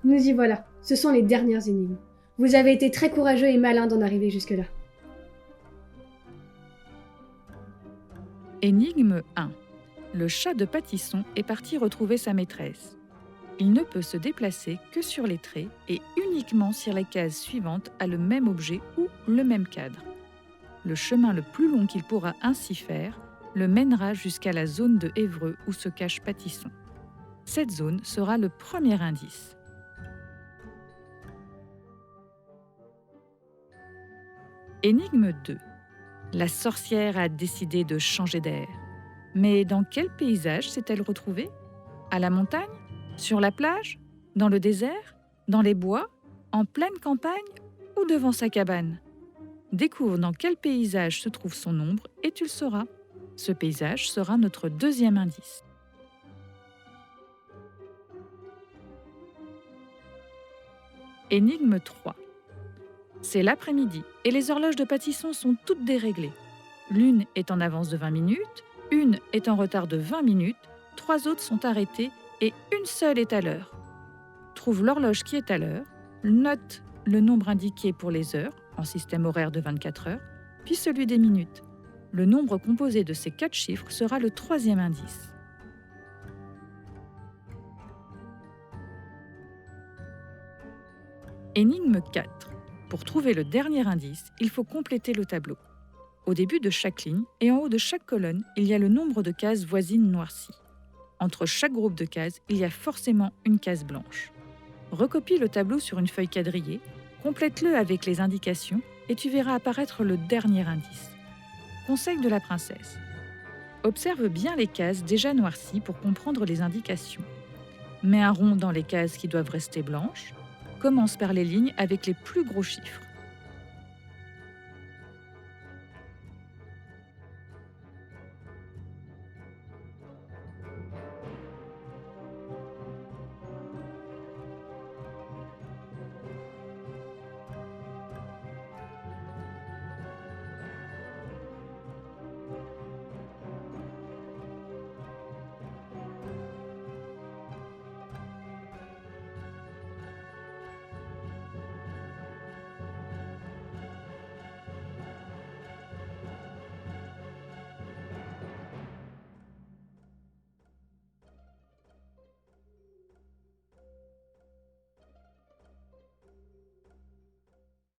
Nous y voilà, ce sont les dernières énigmes. Vous avez été très courageux et malin d'en arriver jusque-là. Énigme 1. Le chat de pâtisson est parti retrouver sa maîtresse. Il ne peut se déplacer que sur les traits et uniquement si la case suivante a le même objet ou le même cadre. Le chemin le plus long qu'il pourra ainsi faire le mènera jusqu'à la zone de Évreux où se cache Pâtisson. Cette zone sera le premier indice. Énigme 2. La sorcière a décidé de changer d'air. Mais dans quel paysage s'est-elle retrouvée? À la montagne? Sur la plage? Dans le désert? Dans les bois? En pleine campagne? Ou devant sa cabane? Découvre dans quel paysage se trouve son ombre et tu le sauras. Ce paysage sera notre deuxième indice. Énigme 3. C'est l'après-midi et les horloges de Pâtisson sont toutes déréglées. L'une est en avance de 20 minutes, une est en retard de 20 minutes, 3 autres sont arrêtées et une seule est à l'heure. Trouve l'horloge qui est à l'heure, note le nombre indiqué pour les heures, en système horaire de 24 heures, puis celui des minutes. Le nombre composé de ces 4 chiffres sera le troisième indice. Énigme 4. Pour trouver le dernier indice, il faut compléter le tableau. Au début de chaque ligne et en haut de chaque colonne, il y a le nombre de cases voisines noircies. Entre chaque groupe de cases, il y a forcément une case blanche. Recopie le tableau sur une feuille quadrillée, complète-le avec les indications et tu verras apparaître le dernier indice. Conseil de la princesse. Observe bien les cases déjà noircies pour comprendre les indications. Mets un rond dans les cases qui doivent rester blanches. Commence par les lignes avec les plus gros chiffres.